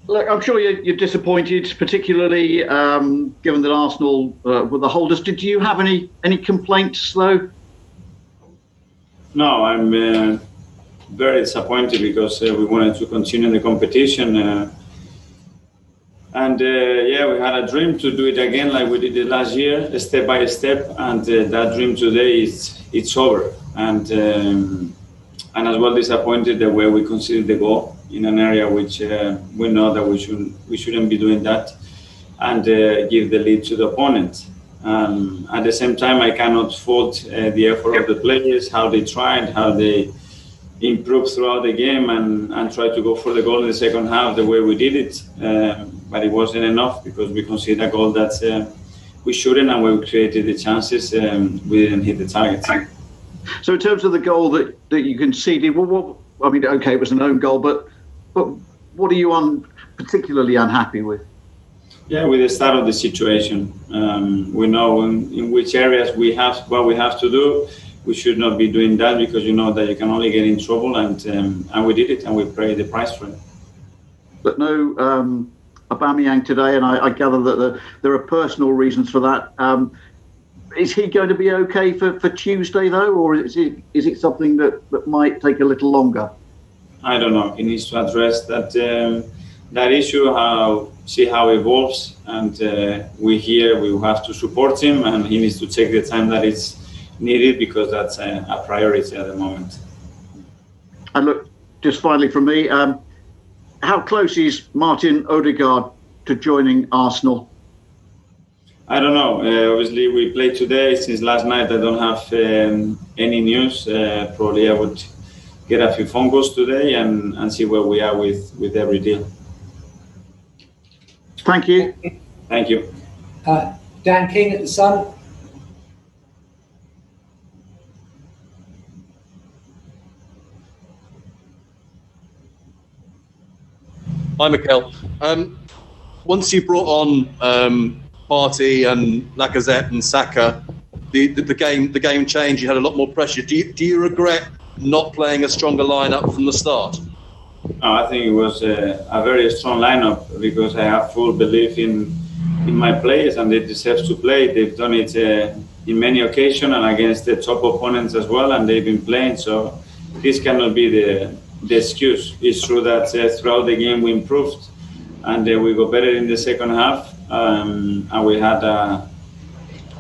Look, I'm sure you're disappointed, particularly given that Arsenal were the holders. Did you have any complaints, though? No, I'm very disappointed because we wanted to continue the competition. We had a dream to do it again like we did it last year, step by step. And that dream today it's over. And as well disappointed the way we conceded the goal in an area which we know that we shouldn't be doing that, and give the lead to the opponent. At the same time, I cannot fault the effort of the players, how they tried, how they improved throughout the game and tried to go for the goal in the second half the way we did it. But it wasn't enough because we conceded a goal that we shouldn't, and when we created the chances, we didn't hit the target. So in terms of the goal that you conceded, it was an own goal, but what are you particularly unhappy with? Yeah, with the start of the situation. We know in which areas we have what we have to do. We should not be doing that because you know that you can only get in trouble, and we did it, and we paid the price for it. But no Aubameyang today, and I gather that there are personal reasons for that. Is he going to be okay for Tuesday, though, or is it something that might take a little longer? I don't know. He needs to address that issue, see how it evolves, and we will have to support him, and he needs to take the time that is needed because that's a priority at the moment. And look, just finally from me, how close is Martin Odegaard to joining Arsenal? I don't know. Obviously, we played today. Since last night, I don't have any news. Probably I would get a few phone calls today and see where we are with every deal. Thank you. Thank you. Dan King at The Sun. Hi, Mikel. Once you brought on Partey and Lacazette and Saka, the game changed. You had a lot more pressure. Do you regret not playing a stronger lineup from the start? No, I think it was a very strong lineup because I have full belief in my players and they deserve to play. They've done it in many occasions and against the top opponents as well, and they've been playing. So this cannot be the excuse. It's true that throughout the game we improved and we got better in the second half. And we had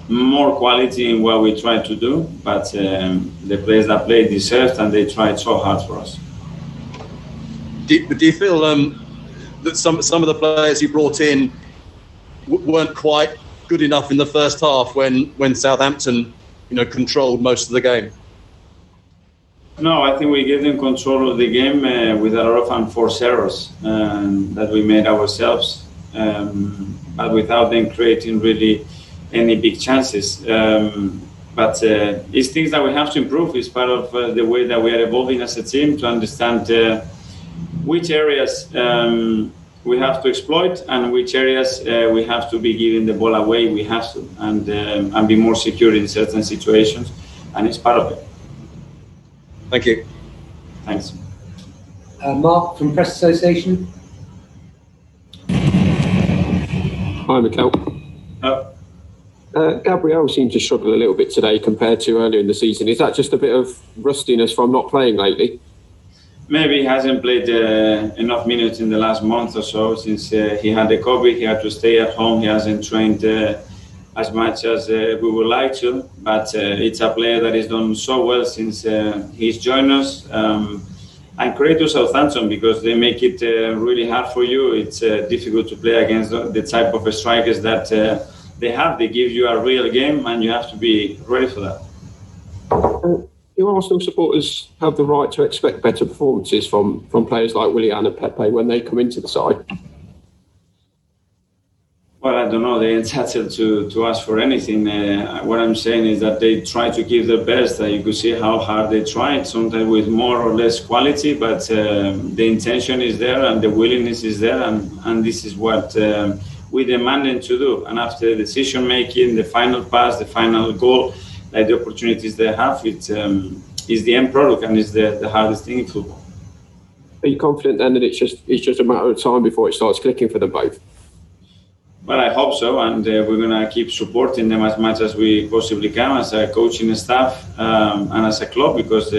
more quality in what we tried to do, but the players that played deserved and they tried so hard for us. Do you feel that some of the players you brought in weren't quite good enough in the first half when Southampton controlled most of the game? No, I think we gave them control of the game with a lot of unforced errors that we made ourselves. But without them creating really any big chances. But it's things that we have to improve. It's part of the way that we are evolving as a team to understand which areas we have to exploit and which areas we have to be giving the ball away. We have to and be more secure in certain situations, and it's part of it. Thank you. Thanks. Mark from Press Association. Hi, Mikel. Gabriel seemed to struggle a little bit today compared to earlier in the season. Is that just a bit of rustiness from not playing lately? Maybe he hasn't played enough minutes in the last month or so since he had the COVID. He had to stay at home. He hasn't trained as much as we would like to. But it's a player that has done so well since he's joined us. And credit to Southampton because they make it really hard for you. It's difficult to play against the type of strikers that they have. They give you a real game and you have to be ready for that. Do Arsenal supporters have the right to expect better performances from players like Willian and Pepe when they come into the side? Well, I don't know. They're entitled to ask for anything. What I'm saying is that they try to give their best. You could see how hard they tried, sometimes with more or less quality, but the intention is there and the willingness is there, and this is what we demand them to do. And after the decision making, the final pass, the final goal, like the opportunities they have, it's the end product and it's the hardest thing in football. Are you confident then that it's just a matter of time before it starts clicking for them both? Well, I hope so, and we're going to keep supporting them as much as we possibly can as a coaching staff and as a club, because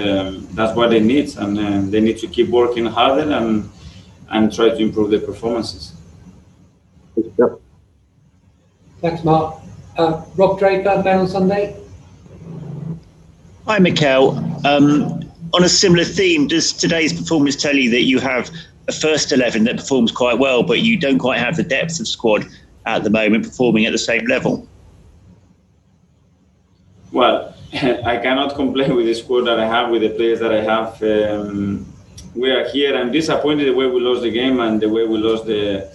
that's what they need, and they need to keep working harder and try to improve their performances. Yep. Thanks, Mark. Rob Draper, Man on Sunday. Hi, Mikel. On a similar theme, does today's performance tell you that you have a first 11 that performs quite well, but you don't quite have the depth of squad at the moment performing at the same level? Well, I cannot complain with the squad that I have, with the players that I have. We are here. I'm disappointed the way we lost the game and the way we lost the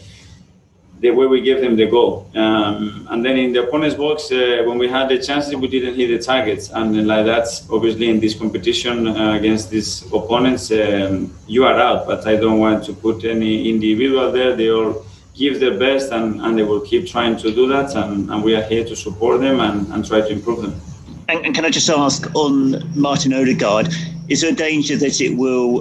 way we gave them the goal. And then in the opponent's box, when we had the chances, we didn't hit the targets. And like that's obviously in this competition against these opponents, you are out. But I don't want to put any individual there. They all give their best, and they will keep trying to do that. And we are here to support them and try to improve them. And can I just ask on Martin Odegaard, is there a danger that it will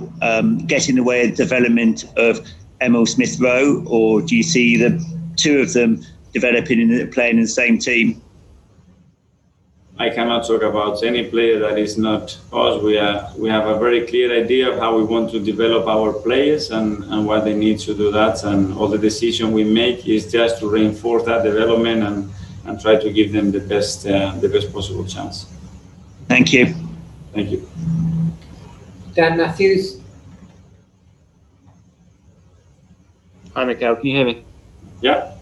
get in the way of development of Emil Smith-Rowe, or do you see the two of them developing and playing in the same team? I cannot talk about any player that is not us. We have a very clear idea of how we want to develop our players and what they need to do that. And all the decision we make is just to reinforce that development and try to give them the best possible chance. Thank you. Thank you. Dan Matthews. Hi, Mikel. Can you hear me? Yeah.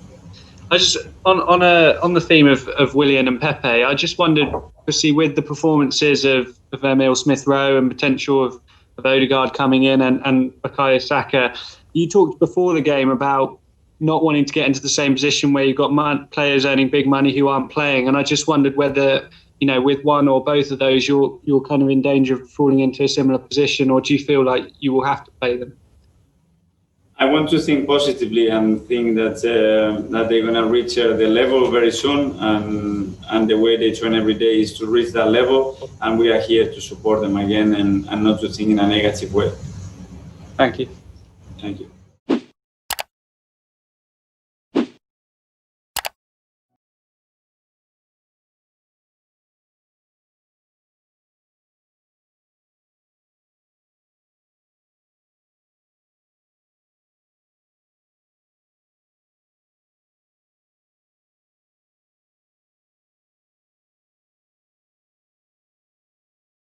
I just on the theme of Willian and Pepe, I just wondered, obviously, with the performances of Emil Smith-Rowe and potential of Odegaard coming in and Bukayo Saka, you talked before the game about not wanting to get into the same position where you've got players earning big money who aren't playing, and I just wondered whether, with one or both of those, you're kind of in danger of falling into a similar position, or do you feel like you will have to play them? I want to think positively and think that they're going to reach the level very soon, and the way they train every day is to reach that level, and we are here to support them again and not to think in a negative way. Thank you. Thank you.